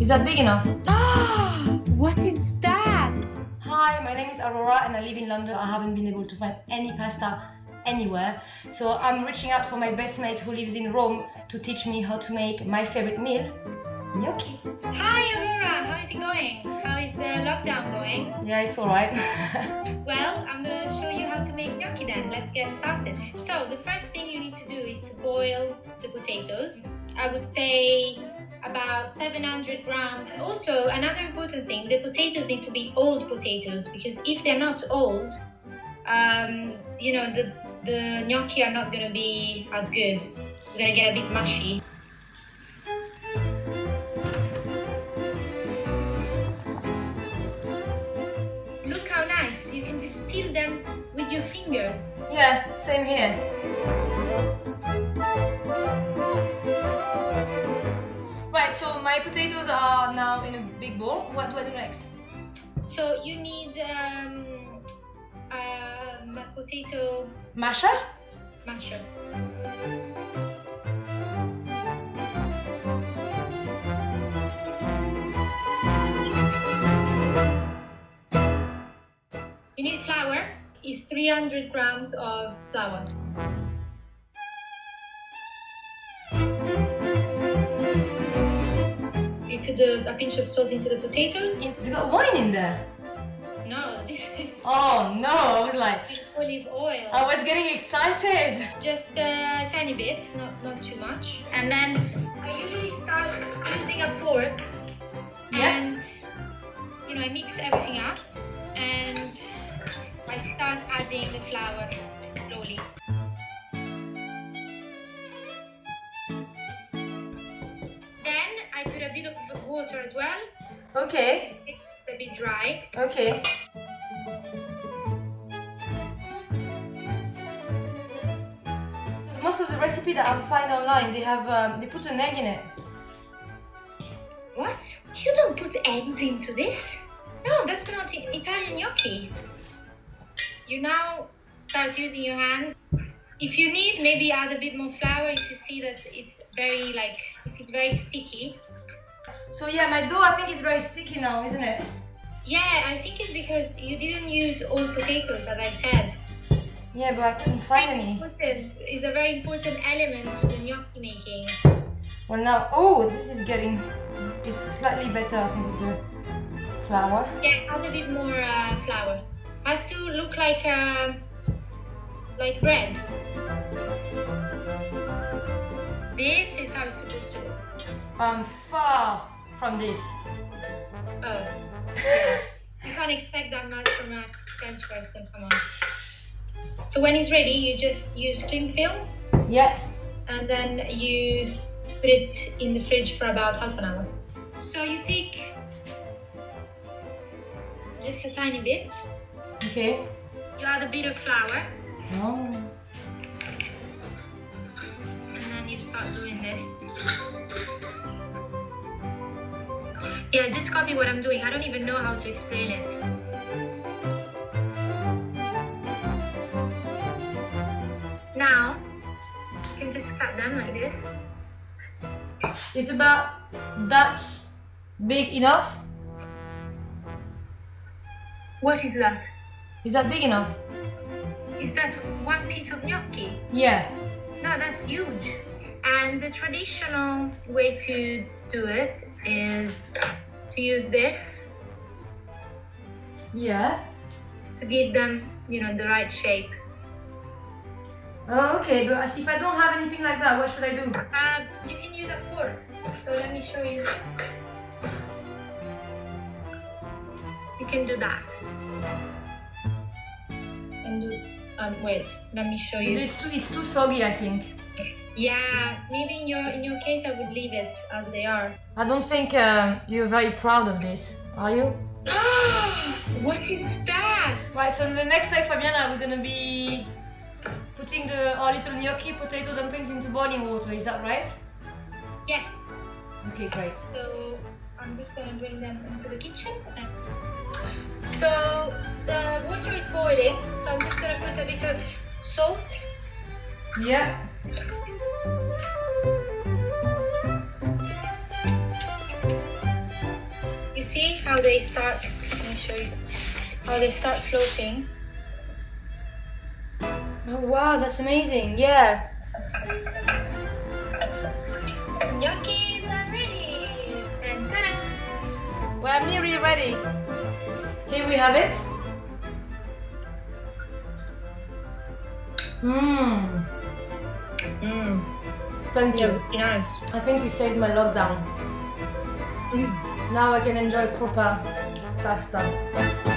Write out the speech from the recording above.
Is that big enough? What is that? Hi, my name is Aurora and I live in London. I haven't been able to find any pasta anywhere. So I'm reaching out for my best mate who lives in Rome to teach me how to make my favorite meal, gnocchi. Hi Aurora, how is it going? How is the lockdown going? Yeah, it's alright. Well, I'm gonna show you how to make gnocchi then. Let's get started. So the first thing you need to do is to boil the potatoes. I would say about 700 grams. Also, another important thing, the potatoes need to be old potatoes because if they're not old, the gnocchi are not gonna be as good. You're gonna get a bit mushy. Look how nice, you can just peel them with your fingers. Yeah, same here. Right, so my potatoes are now in a big bowl. What do I do next? So you need a potato Masher? masher. You need flour. It's 300 grams of flour. You put a pinch of salt into the potatoes. You got wine in there? No, this is Oh no, I was like, olive oil. I was getting excited. Just a tiny bit, not too much. And then I usually start using a fork and I mix everything up and I start adding the flour slowly. Then I put a bit of water as well. Okay, It's a bit dry. okay. Most of the recipe that I find online, they put an egg in it. What? You don't put eggs into this? No, that's not Italian gnocchi. You now start using your hands. If you need, maybe add a bit more flour if you see that it's very sticky. So yeah, my dough I think is very sticky now, isn't it? Yeah, I think it's because you didn't use old potatoes, as I said. Yeah, but I couldn't find any. It's a very important element to the gnocchi making. Well now, it's slightly better I think with the flour. Yeah, add a bit more flour. Has to look like bread. This is how it's supposed to look. I'm far from this. Oh, yeah. You can't expect that much from a French person, come on. So when it's ready, you just use cling film Yeah. and then you put it in the fridge for about half an hour. So you take just a tiny bit, Okay. you add a bit of flour, Oh. and then you start doing this. Yeah, just copy what I'm doing. I don't even know how to explain it. Now, you can just cut them like this. It's about that big enough? What is that? Is that big enough? Is that one piece of gnocchi? Yeah. No, that's huge. And the traditional way to do it is to use this Yeah. to give them, the right shape. Oh, okay, but if I don't have anything like that, what should I do? You can use a fork. So let me show you. You can do that. And do. Wait. Let me show you. It's too soggy, I think. Yeah, maybe in your case, I would leave it as they are. I don't think you're very proud of this, are you? What is that? Right, so the next step, Fabiana, we're gonna be putting our little gnocchi potato dumplings into boiling water, is that right? Yes. Okay, great. So I'm just gonna bring them into the kitchen. So the water is boiling, so I'm just gonna put a bit of salt. Yeah. how they start. Let me show you how they start floating. Oh wow, that's amazing. Yeah. Gnocchis are ready. And ta-da! We're nearly ready. Here we have it. Mmm. Thank you. Very nice. I think you saved my lockdown. Now I can enjoy proper pasta.